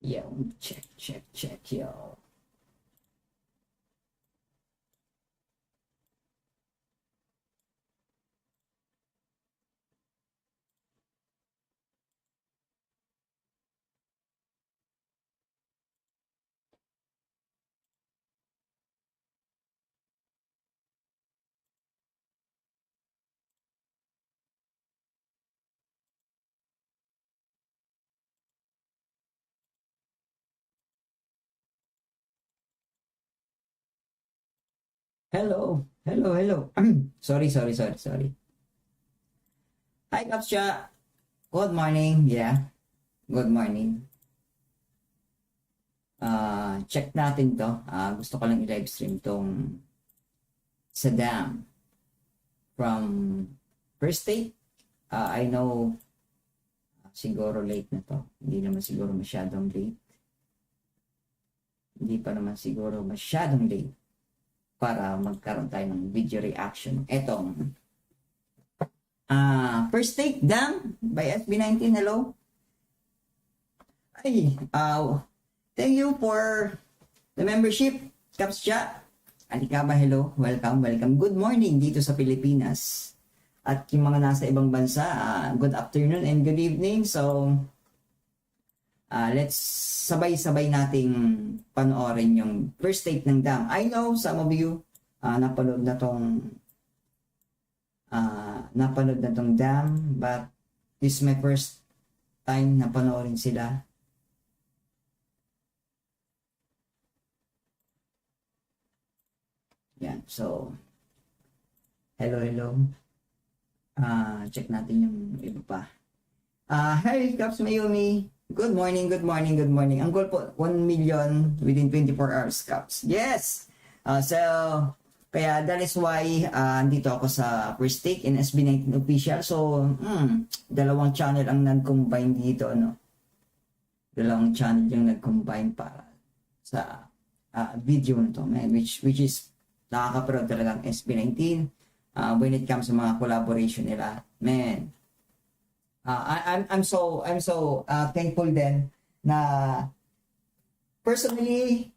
Yo, check, yo. Hello. Sorry. Hi, Kapsya. Good morning. Yeah, good morning. Check natin to. Gusto ko lang i-live stream tong Saddam from First State. I know siguro late na to. Hindi naman siguro masyadong late. Hindi pa naman siguro masyadong late para magkaroon tayo ng video reaction. Etong First State Dam by SB19. Hello. Ay, thank you for the membership, Kapsya. Alikaba, hello. Welcome. Good morning dito sa Pilipinas. At yung mga nasa ibang bansa, good afternoon and good evening. So, let's sabay-sabay nating panoorin yung first state ng dam. I know some of you napanood na tong dam, but this is my first time na panoorin sila. Yan, so hello. Check natin yung iba pa. Hi, Caps Mayumi. Good morning. Ang goal po, 1 million within 24 hours, Caps. Yes! So, kaya that is why dito ako sa First Take in SB19 Official. So, dalawang channel ang nag-combine dito, no? Dalawang channel yung nag-combine para sa video na to, man, which is nakaka-proud talagang SB19 when it comes sa mga collaboration nila, man. I'm so thankful din na personally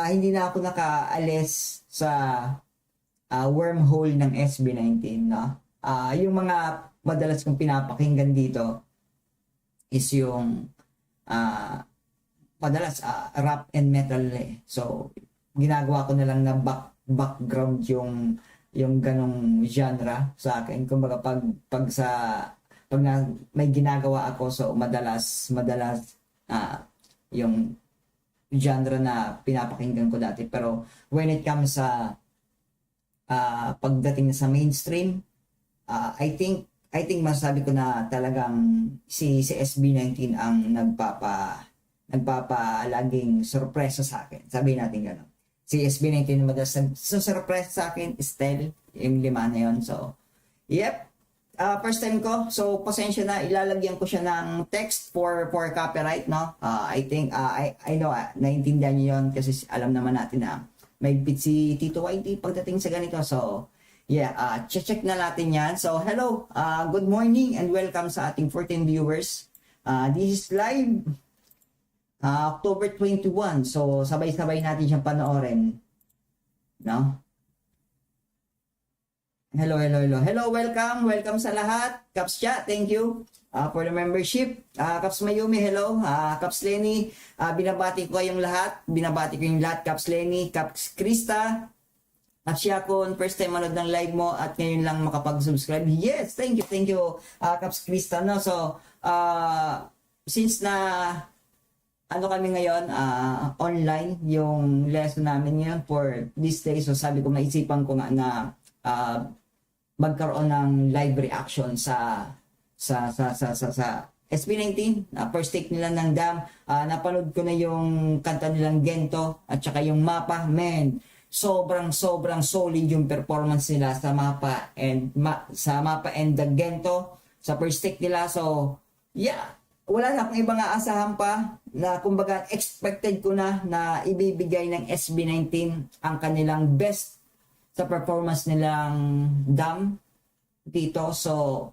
hindi na ako nakaalis sa wormhole ng SB19, no? Yung mga madalas kong pinapakinggan dito is yung madalas rap and metal eh. So ginagawa ko na lang na background yung ganong genre sa akin. Kumbaga pag may ginagawa ako, so madalas yung genre na pinapakinggan ko dati. Pero when it comes sa pagdating sa mainstream, I think masasabi ko na talagang si SB19 ang nagpapalaging sorpresa sa akin. Sabihin natin gano'n. Si SB19 madalas surprise sa akin, Estel, yung 5 na yun. So, yep. First time ko. So, pasensya na. Ilalagyan ko siya ng text for copyright, no? I think, I know, naintindihan niyo yun kasi alam naman natin na may bit si Tito YT pagdating sa ganito. So, yeah, check na natin yan. So, hello. Good morning and welcome sa ating 14 viewers. This is live. October 21. So, sabay-sabay natin siyang panoorin. No? Hello. Welcome sa lahat. Caps Cha, thank you for the membership. Caps Mayumi, hello. Caps Lenny, binabati ko kayong lahat. Caps Lenny, Caps Krista, Caps Yakon, first time manood ng live mo at ngayon lang makapag-subscribe. Yes, thank you, Caps Krista. No? So, since na kami ngayon, online yung lesson namin ngayon for this day. So sabi ko, naisipan ko nga na magkaroon ng live reaction sa SB19, first take nila ng dam. Napanood ko na yung kanta nilang Gento at saka yung Mapa. Man, sobrang solid yung performance nila sa Mapa and the Gento sa first take nila. So, yeah. Wala na akong ibang aasahan pa na kumbaga expected ko na ibibigay ng SB19 ang kanilang best sa performance nilang dam dito. So,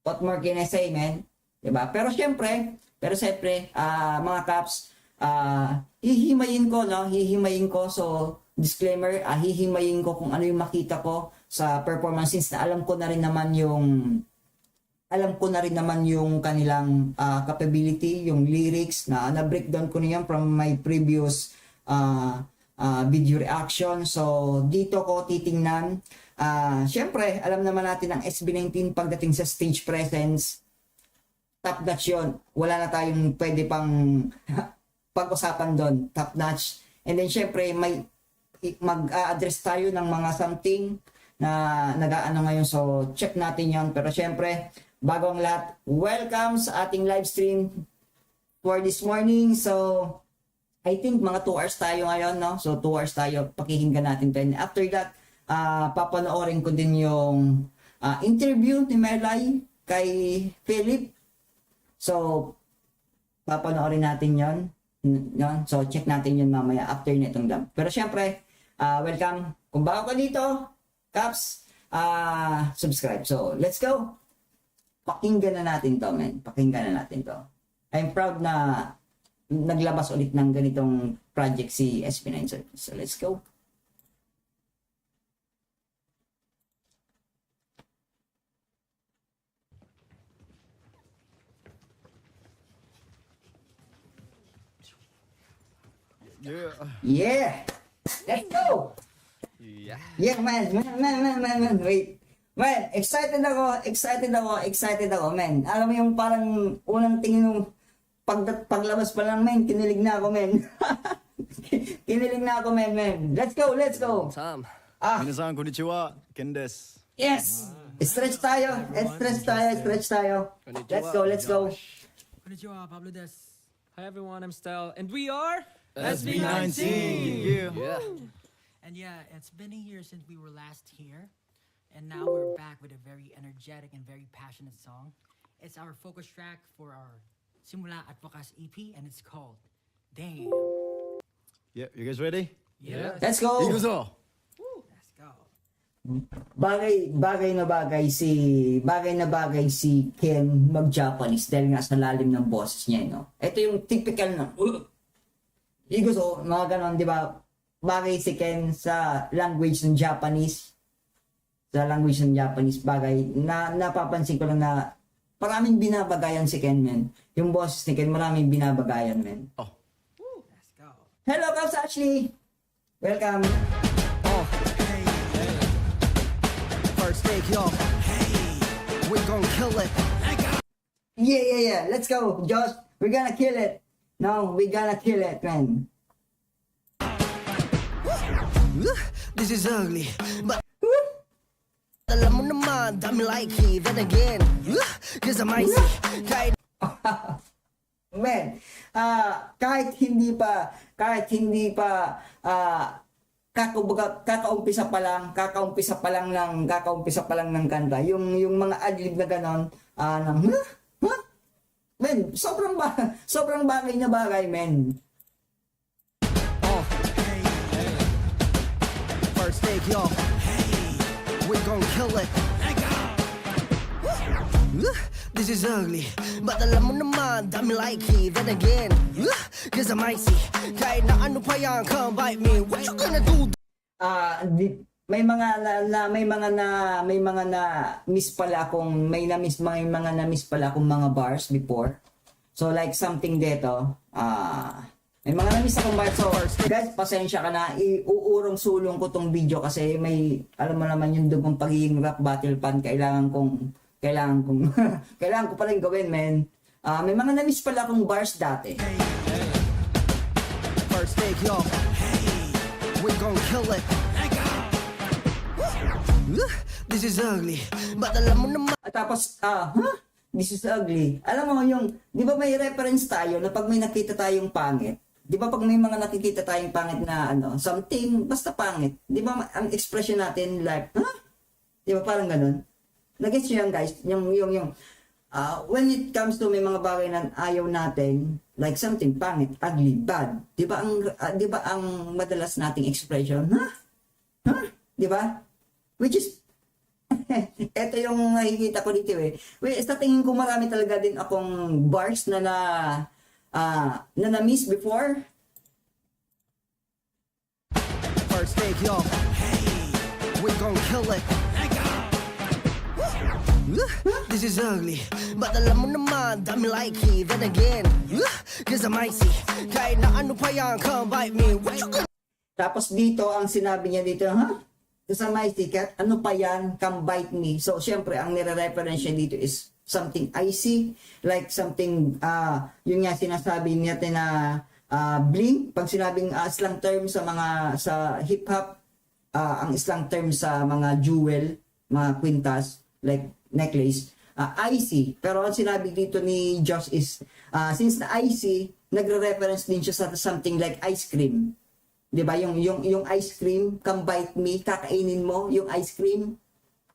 what more can I say, man? Diba? Pero syempre, mga Caps, hihimayin ko, no? Hihimayin ko. So, disclaimer, hihimayin ko kung ano yung makita ko sa performance since na alam ko na rin naman yung kanilang capability, yung lyrics na breakdown ko na yan from my previous video reaction. So, dito ko titingnan. Syempre, alam naman natin ang SB19 pagdating sa stage presence, top notch yun. Wala na tayong pwede pang pag-usapan doon. Top notch. And then, syempre, mag-address tayo ng mga something na nag-aano ngayon. So, check natin yon. Pero syempre, bago ang lahat, welcome sa ating live stream for this morning. So, I think mga 2 hours tayo ngayon, no? So, 2 hours tayo. Pakikinggan natin. Then, after that, papanoorin ko din yung interview ni Merlay kay Philip. So, papanoorin natin yon. So, check natin yun mamaya after nitong dam. Pero syempre, welcome. Kung bago ka dito, Caps, subscribe. So, let's go. Pakinggan na natin to, man. Pakinggan na natin to. I'm proud na naglabas ulit ng ganitong project si SB9. So, let's go. Yeah! Let's go! Yeah, man. Wait. Man, excited ako, man. Alam mo yung parang unang tingin nung paglabas pa lang, man, kinilig na ako, man. Kinilig na ako, man. Let's go. Tom. 皆さんこんにちは、ケンです。 Yes! Stretch tayo. Let's go. Konnichiwa, Pablo Des. Hi everyone, I'm Stel, and we are SB19. Yeah. And yeah, it's been a year since we were last here, and now we're back with a very energetic and very passionate song. It's our focus track for our Simula at Wakas EP, and it's called Damn. Yeah, you guys ready? Yeah. Let's go. 行くぞ。 Let's go. Bagay na bagay si Ken mag-Japanese dahil nga sa lalim ng boses niya, no? Ito yung typical na Iguzo, mga ganon, di ba? Bagay si Ken sa language ng Japanese. Bagay na napapansin ko lang na maraming binabagayan si Ken, man. Yung boses ni Ken, maraming binabagayan, man. Oh. Let's go. Hello, Caps Ashley! Welcome! Hey. First take, yo. Hey. We gon' kill it. Yeah. Let's go, Josh. We're gonna kill it. No, we gonna kill it, man. This is ugly, but alam mo naman, dami like it. Then again, cause I'm icy. Kahit Man, kahit hindi pa kakaumpisa pa lang ng kanta, yung mga adlib na ganon, men, sobrang bagay na bagay, men. hey. First take, yo. Hey. We gon' kill it. This is ugly, but alam mo naman, dami like it. Then again, cause I'm icy. Kahit na ano pa yan, come bite me. What you gonna do? May mga na miss pala akong mga bars before. So like something dito, may mga na-miss akong bars. So guys, pasensya ka na, iuurong sulong ko tong video kasi may, alam mo naman yung dugong pagiging rap battle fan, kailangan ko pa rin gawin, men. May mga na-miss pala akong bars dati. First take, yo. Hey, we gon' kill it. This is ugly, but alam mo naman. At tapos, this is ugly. Alam mo yung, di ba may reference tayo na pag may nakita tayong pangit, di ba pag may mga nakikita tayong pangit na something, basta pangit, di ba ang expression natin like, di ba parang ganun? Nag-gets nyo yan, guys? When it comes to may mga bagay na ayaw natin, like something pangit, ugly, bad, di ba ang madalas nating expression, di ba? Which is Ito yung nakikita ko dito eh. Wait, sa tingin ko marami talaga din akong bars na na-miss before. First take, yo. Hey, we gon' kill it. This is ugly, but alam mo naman, dami likey. Then again, cause I'm icy. Kahit na ano pa yan, come bite me. What you gonna Tapos dito, ang sinabi niya dito, ha? Sa my ticket, ano pa yan? Come bite me. So, syempre, ang nire-reference niya dito is something icy, like something, yun nga sinasabi niya na bling. Pag sinabing slang term sa hip-hop, ang slang term sa mga jewel, mga kwintas, like necklace, icy. Pero ang sinabi dito ni Josh is, since na icy, nagre-reference din siya sa something like ice cream. 'Di ba? Yung ice cream, come bite me, kakainin mo yung ice cream,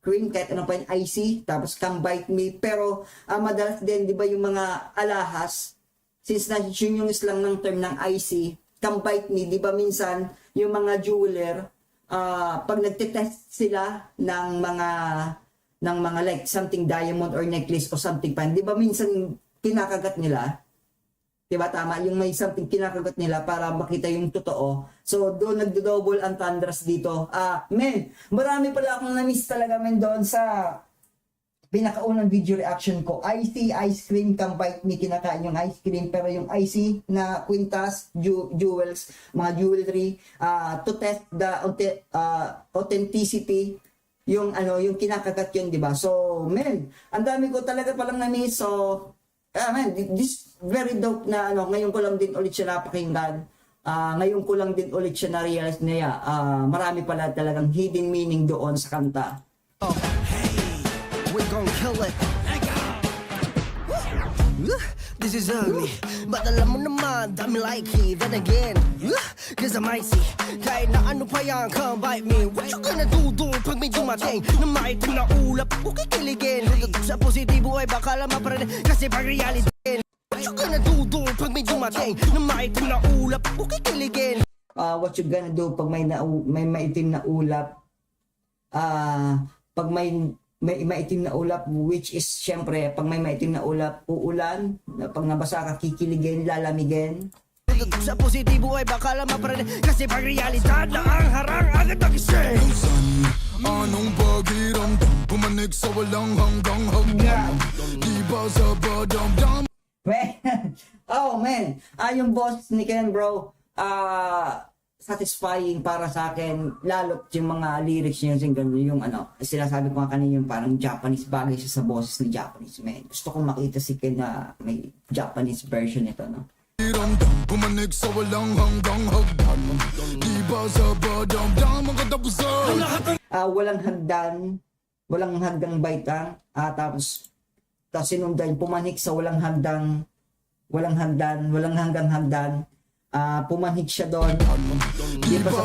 kahit ano pa yung icy, tapos come bite me. Pero madalas din, 'di ba, yung mga alahas, since na yun yung slang ng term ng icy, come bite me, 'di ba, minsan yung mga jeweler, pag nagte-test sila ng mga like something diamond or necklace o something pa, 'di ba, minsan kinakagat nila. Diba tama? Yung may something kinakagat nila para makita yung totoo. So, doon nagdo-double ang thunders dito. Men, marami pala akong na-miss talaga, men, doon sa pinakaunang video reaction ko. Icy, ice cream, come bite me, kinakain yung ice cream. Pero yung icy na kwintas, jewels, mga jewelry, to test the authenticity, yung kinakagat yun, diba? So, men, ang dami ko talaga palang na-miss. So, man, this very dope na ngayon ko lang din ulit siya napakinggan. Ngayon ko lang din ulit siya na-realize na marami pala talagang hidden meaning doon sa kanta. Hey, we gon' kill it. This is ugly, but alam mo naman, dami likey. Then again, cause I'm icy. Kahit na ano pa yan, come bite me. What you gonna do pag may dumating na maitim na ulap? Kung kikiligin, sa positibo ay baka lang maparin. Kasi pag reality, what you gonna do pag may dumating na maitim na ulap? Kung kikiligin, What you gonna do pag may maitim na ulap? Pag may maitim na ulap, which is syempre pag may maitim na ulap, uulan, pag nabasa ka, kikiligin, lalamigin. sa positibo ay baka lang maparin. Kasi pag realidad na ang harang, agad nagising. Anong pakiramdam? Pumanik sa walang hanggang hagdan. Di ba sa badam-dam? Oh man, yung boss ni Ken, bro, satisfying para sa akin, lalo't yung mga lyrics niya, yung sinasabi ko nga kanina, yung parang Japanese, bagay siya sa boses ni Japanese, man. Gusto kong makita si Ken na may Japanese version nito, no? Pakiramdam, pumanik sa walang hanggang hagdan. Di ba sa badam-dam ang katapusan? Walang hanggang baitang, tapos sinundan, pumanik sa walang hanggang hagdan, pumanik siya doon. Di pa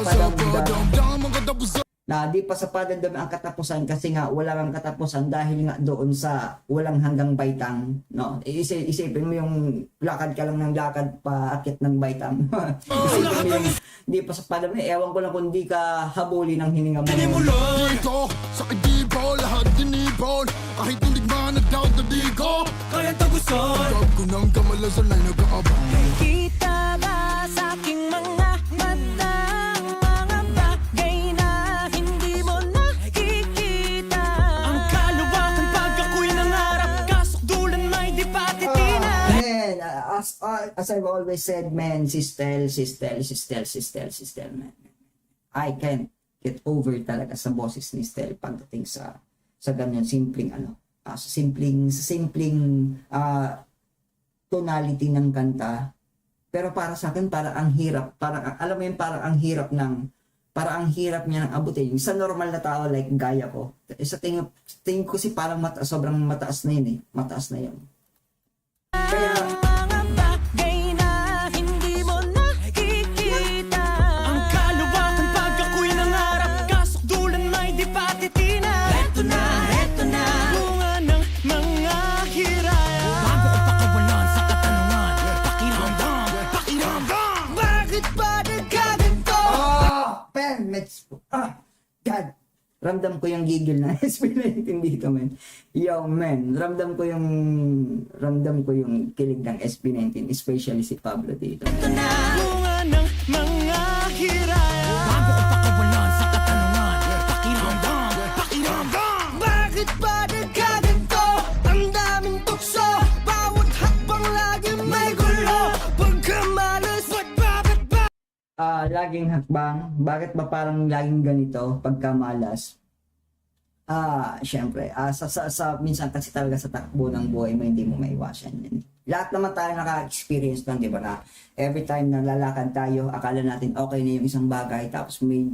sa padamdam ang katapusan, kasi nga wala kang katapusan dahil nga doon sa walang hanggang baitang, no? Isipin mo yung lakad ka lang ng lakad paakit ng baitang. Isipin mo yung di pa sa padamdam, ewan ko lang kung di ka habuli ng hininga mo. Dito, sa kidibol, lahat dinibol. Kahit hindi man nag-doubt na di ko Kaya tagusan. Tag ko ng kamalasan ay nag-aabang. Kita ba sa aking mga mata mga bagay na hindi mo nakikita? Ang kaluwakan pag ako'y nangarap, kasukdulan may di patitina. Man, as I've always said, man, sistel, man. I can't get over talaga sa boses ni Stel pagdating sa ganyan simpleng sa simpleng tonality ng kanta. Pero para sa akin, parang ang hirap, alam mo yun, parang ang hirap niya ng abutin. Sa normal na tao like gaya ko, sa tingin ko si parang sobrang mataas na yun mataas na yun. Kaya Mga bagay na hindi mo nakikita. Ang kaluwakan pag ako'y nangarap, kasukdulan may di patitina. Heto na bunga ng mga hirap. Bago ko pakawalan sa katanungan, pakiramdam. Bakit ba nagkaganto? God, Ramdam ko yung gigil ng SB19 dito, men. Yo, men. Ramdam ko yung kilig ng SB19, especially si Pablo dito. Bunga ng mga hiraya. Bago ko pakawalan sa katanungan. Pakiramdam. Bakit ba nagkaganto? Ang daming tukso. Bawat hakbang lagi may gulo. Pagkamalas, bakit ba? Laging hakbang. Bakit ba parang laging ganito pagkamalas? Syempre, minsan kasi talaga sa takbo ng buhay mo, hindi mo maiwasan yan. Lahat naman tayo naka-experience nun, di ba, na every time na lalakad tayo, akala natin okay na yung isang bagay, tapos may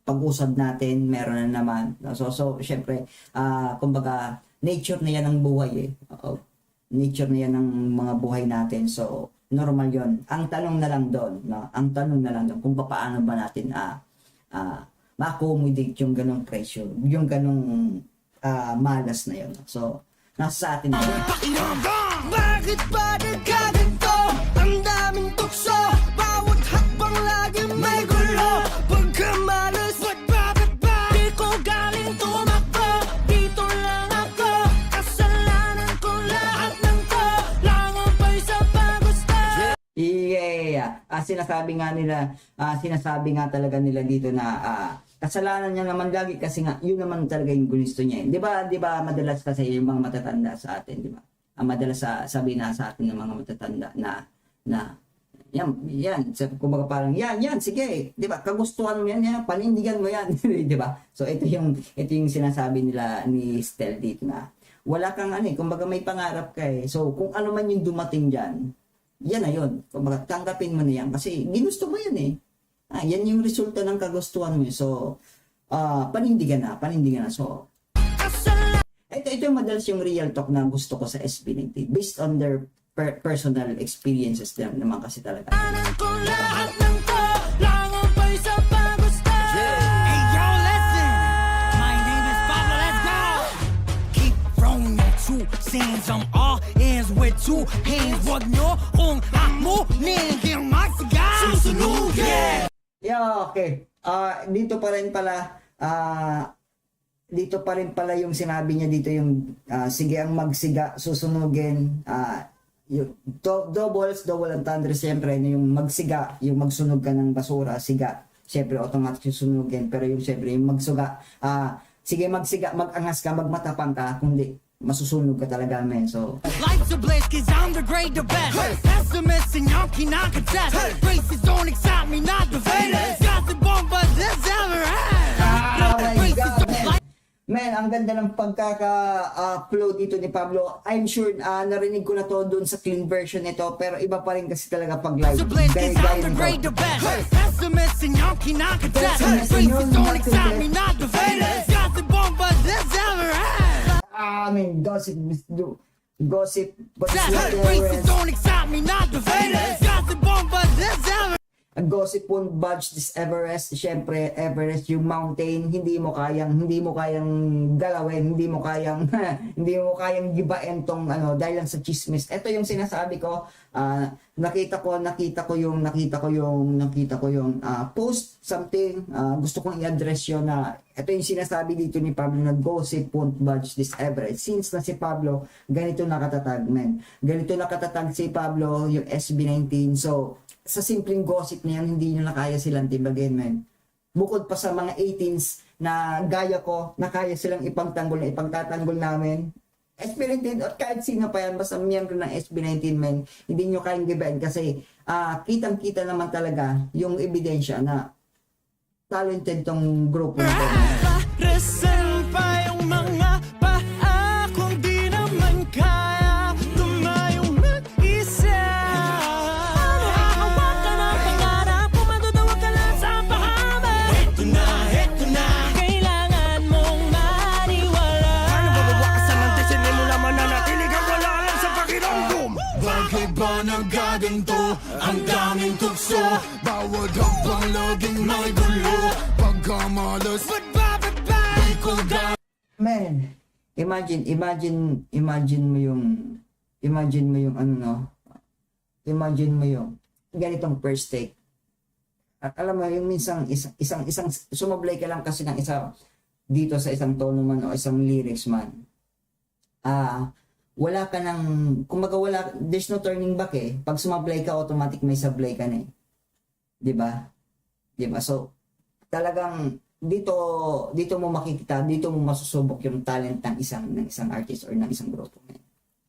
pag-usad natin, meron na naman. So syempre, kumbaga, nature na yan ng buhay eh. Nature na yan ng mga buhay natin. So, normal yon. Ang tanong na lang doon, no? Ang tanong na lang doon, kung paano ba natin ma-accommodate yung ganong pressure, yung ganong malas na yun. So, nasa sa atin na yun. Pakiramdam. Bakit ba nagkaganto? Ang daming tukso. Bawat hakbang lagi may gulo. Pagkamalas, bakit ba? Di ko galing tumakbo. Dito lang ako. Kasalanan ko lahat ng to. Langan pa'y sa paggusto. Yeah. Sinasabi nga talaga nila dito na kasalanan niya naman lagi kasi nga yun naman talaga yung gusto niya. 'Di ba madalas kasi yung mga matatanda sa atin, 'di ba? Madalas sabi na sa atin ng mga matatanda na yan, kumbaga parang yan, sige, 'di ba? Kagustuhan mo yan, panindigan mo yan, 'di ba? So ito yung sinasabi nila ni Stel dito na wala kang kumbaga may pangarap ka eh. So kung ano man yung dumating diyan, yan na yun. Kumbaga, tanggapin mo na yan kasi ginusto mo yun eh. Yan yung resulta ng kagustuhan mo. So, panindigan na. So, ito yung madalas yung real talk na gusto ko sa SB19 based on their personal experiences din naman kasi talaga. Kasalanan ko lahat ng to. Langan pa'y sa paggusto. Hey, yo, listen. My name is Pablo. Let's go. Keep throwing your 2 cents. I'm all ends with 2 hands. Wag nyo kung hamunin. Yung magsigaw. Susunugin. Yeah, okay. Dito pa rin pala yung sinabi niya dito yung sige ang magsiga, susunugin. Yung double entendre siyempre yung magsiga, yung magsunog ka ng basura, siga. Siyempre automatic yung sunugin, pero yung siyempre yung magsuga, sige magsiga, magangas ka, magmatapang ka, kundi masusunog ka talaga, men. So, Life's a bliss cause I'm the great, the best. Pessimist and y'all cannot contest. Races don't excite me, not the famous. Got the bomb but this ever oh my had. God, man. Man, ang ganda ng pagkaka-flow dito ni Pablo. I'm sure narinig ko na to dun sa clean version nito, pero iba pa rin kasi talaga pag live. Life's a bliss cause I'm the ng great, to. the best. Pessimist and y'all cannot contest. Pessimist and y'all Races don't cannot excite me, contest. not the famous. Got the bomb but this ever had. Gossip, but it's not Races the don't excite me, not the famous. Got the bomb but this ever. gossip won't budge this Everest. Siyempre, Everest, yung mountain, hindi mo kayang galawin, hindi mo kayang gibain tong dahil lang sa chismis. Ito yung sinasabi ko, nakita ko yung post something, gusto kong i-address yun na ito yung sinasabi dito ni Pablo na gossip won't budge this Everest. Since na si Pablo, ganito nakatatag, men. Ganito nakatatag si Pablo, yung SB19. So, sa simpleng gossip na yan, hindi nyo na kaya silang tibagin, men. Bukod pa sa mga 18s na gaya ko, na kaya silang ipagtatanggol namin. SB19 at kahit sino pa yan, basta miyembro ng SB19, men, hindi nyo kayang gibain kasi kitang-kita naman talaga yung ebidensya na talented tong grupo na to. Resan pa yung mga paa kung di naman kaya tumayong mag-isa. Hawak ka ng pangarap kung madudawa ka lang sa pahaba. Heto na, kailangan mong maniwala. Ano ba mawakasan ng desisyon mo naman na natilig ang wala lang sa pakiramdam? Bakit ba nagkaganto? Ang daming tukso. Bawat hakbang laging may gulo. Pagkamalas, di ko Man, imagine mo yung ganitong first take. At alam mo yung minsan isang sumablay ka lang kasi ng dito sa isang tono man o isang lyrics man, wala ka ng, kumbaga there's no turning back eh. Pag sumablay ka, automatic may sablay ka na eh. Diba? Diba? So, talagang, dito mo makikita, dito mo masusubok yung talent ng isang artist or ng isang grupo.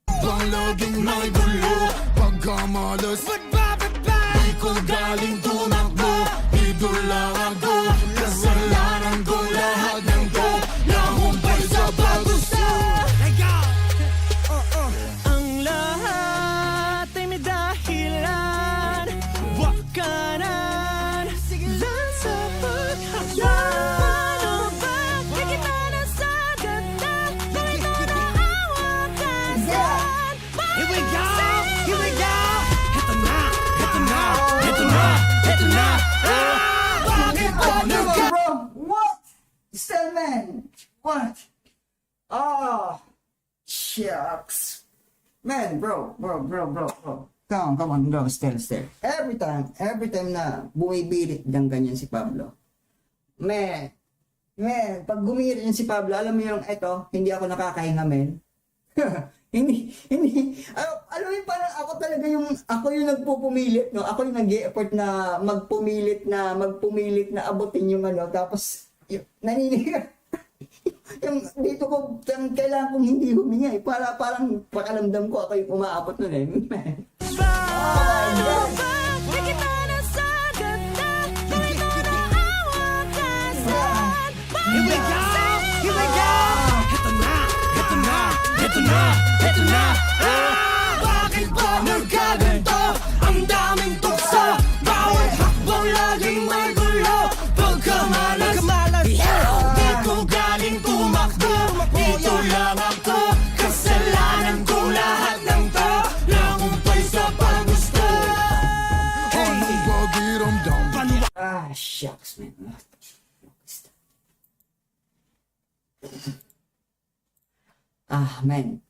Palaging may gulo, pagkamalas di ko galing tumakbo, dito lang ako. Kasalanan ko lahat ng to, nahumpay sa pagusto. Ang lahat ay may dahilan, wakanan lang sa paghahal. Ano ba? Nakita na sa ganda, nakita na ang wakasan. Here we go! Here we go! Ito na! Ito na! Ito na! Ito na! Bakit ba nagka- Bro, what? Stillman, what? Oh, shucks. Man, bro. Come on, bro, still. Every time na bumibirit ng ganyan si Pablo. Man, pag gumirit yan si Pablo, alam mo yung, eto, hindi ako nakakahinga, men. hindi, alam mo parang ako yung nagpupumilit, no? Ako yung nag-i-effort na magpumilit na abutin yung ano, tapos, naninigas. Yung dito ko, kailangan kong hindi huminga eh. Parang pakalamdam ko ako yung umaabot nun eh. Ano ba? Nakita na sa ganda, nakita na ang wakasan. Here we go! Here we go! Ito na! Ito na! Ito na! Ito na! Bakit ba nagkaganto? Ang daming tukso, bawat hakbang laging may gulo. Pagkamalas, di ko galing tumakbo, dito lang ako. Kasalanan ko lahat ng to, nangumpay sa paggusto. Anong pakiramdam? Shucks, man. Man.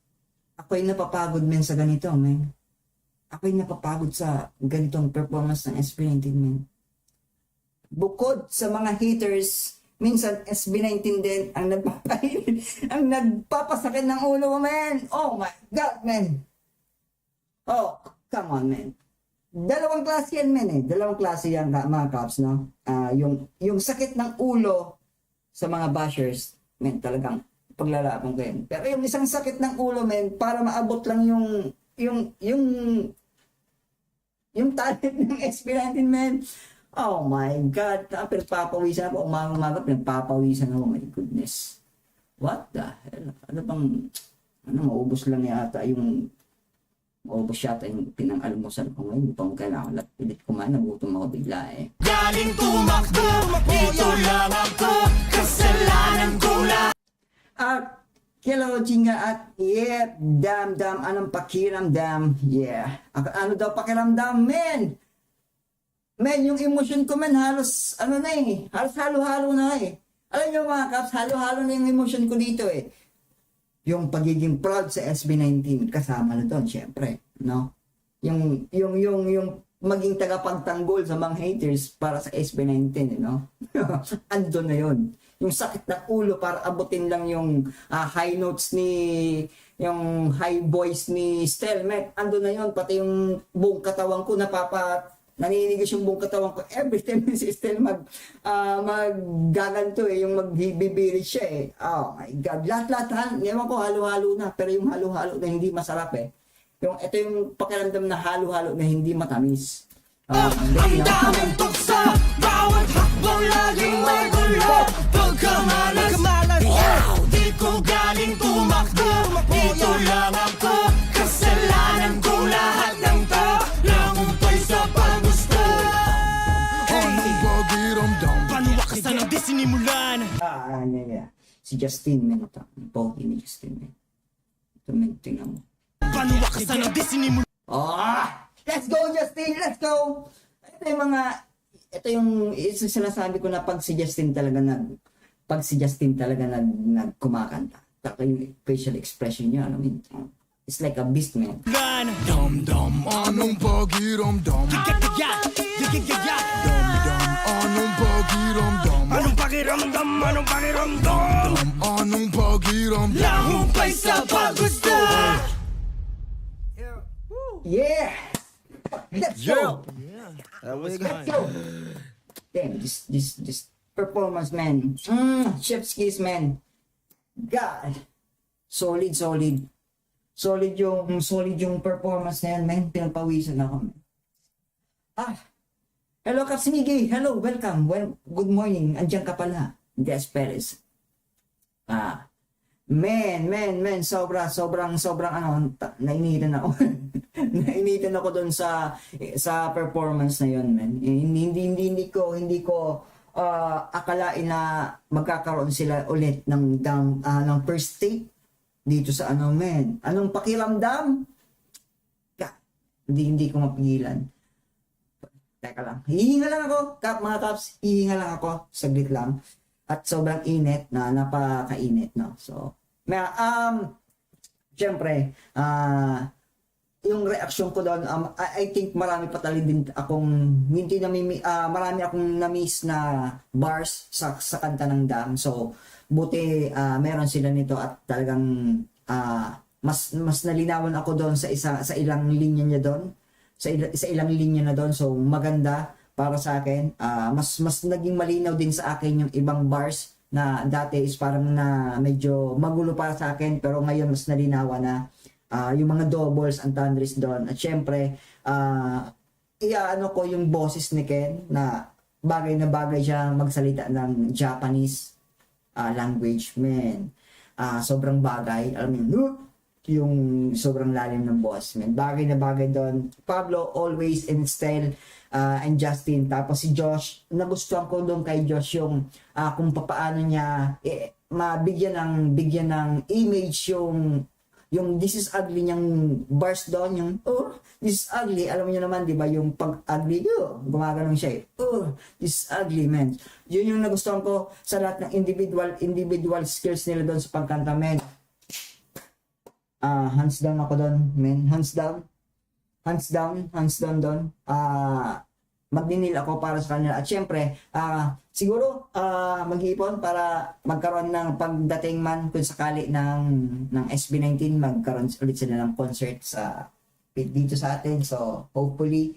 Ako'y napapagod, man, sa ganito, man. Ako'y napapagod sa ganitong performance ng SB19, man. Bukod sa mga haters, minsan SB19 din ang ang nagpapasakit ng ulo mo, man. Oh my God, man. Oh, come on, man. Dalawang klase yan, man, eh. Dalawang klase yan, mga cops, no? Yung sakit ng ulo sa mga bashers, man, talagang paglalaban ko yan. Pero yung isang sakit ng ulo, man, para maabot lang yung talent ng SB19, man. Oh my God, pinagpapawisan ako, umaga, pinagpapawisan ako, my goodness. What the hell? Maubos yata yung pinang-almusal ko ngayon. Pang kailangan pilit kumain, nagutom ako bigla eh. Galing tumakbo, dito lang ako. Kasalanan ko lahat. At hello, Jinga, at yeah, damn, anong pakiramdam? Yeah. Ano daw pakiramdam, men? Men, yung emotion ko, men, halos halo-halo na eh. Alam nyo mga kaps, halo-halo na yung emotion ko dito eh. Yung pagiging proud sa SB19, kasama na doon, syempre, no? Yung maging tagapagtanggol sa mga haters para sa SB19, no? Ando na yun. Yung sakit ng ulo para abutin lang yung high notes yung high voice ni Stelmet. Ando na yun, pati yung buong katawan ko naninigas yung buong katawan ko. Every time si Stel maggaganto eh, yung magbibirit siya eh. Oh my God. Lahat, ewan ko, halo-halo na. Pero yung halo-halo na hindi masarap eh. Ito yung pakiramdam na halo-halo na hindi matamis. Ang daming tukso, bawat hakbang laging may gulo. Pagkamalas, di ko galing tumakbo, dito lang ako. Kasalanan ko lahat ng to, nangumpay sa paggusto. Anong pakiramdam? Paano wakasan ang di sinimulan? Yeah. Si Justin, man. Ito. Ang pogi ni Justin, man. Ito, man. Tingnan mo. Paano wakasan ang di sinimulan? Let's go, Justin! Let's go! Ito yung sinasabi ko na pag si Justin talaga nagkumakanta. Taka yung facial expression niya, it's like a beast, man. Dam-dam, anong pakiramdam? Gigagaya, gigagaya. Dam-dam, anong pakiramdam? Anong pakiramdam? Anong pakiramdam? Anong pakiramdam? Nahumpay sa paggusto. Yeah! Let's go! That was Let's fine. go! Damn, this performance, man. Chef's kiss, man. God. Solid. Solid yung performance na yan, man. Pinagpawisan ako, man. Hello, Caps Miggy. Hello, welcome. Well, good morning. Andiyan ka pala. Des Perez. Man. Sobrang nainitan ako. Nainitan ako doon sa performance na yon, man. Hindi ko akalain na magkakaroon sila ulit ng first take dito sa man. Anong pakiramdam? Hindi ko mapigilan. Teka lang. Hihinga lang ako, mga Caps. Hihinga lang ako. Saglit lang. At sobrang init na napakainit, no? So, syempre, yung reaction ko doon, I think marami pa talaga din akong marami akong na-miss na bars sa kanta ng Dam. So, buti meron sila nito at talagang mas nalinawan ako doon sa ilang linya niya doon. Sa ilang linya na doon. So, maganda para sa akin. Mas naging malinaw din sa akin yung ibang bars na dati is parang na medyo magulo para sa akin, pero ngayon mas nalinawan na yung mga doubles ang thunderous doon. At syempre, iaano ko yung boses ni Ken na bagay siya magsalita ng Japanese language, man. Sobrang bagay. Alam mo, yung sobrang lalim ng boss, man. Bagay na bagay doon. Pablo, always in style, and Justin. Tapos si Josh, nagustuhan ko doon kay Josh yung kung paano niya bigyan ng image yung this is ugly niyang bars doon, yung this is ugly. Alam niyo naman, di ba, yung pag ugly ko, gumaganon siya this is ugly, man. Yun yung nagustuhan ko sa lahat ng individual skills nila doon sa pagkanta, man. Hands down ako doon, man. Hands down doon. Magninil ako para sa kanila. At syempre, siguro mag-iipon para magkaroon ng pagdating man kung sakali ng SB19, magkaroon ulit sila ng concert dito sa atin. So, hopefully,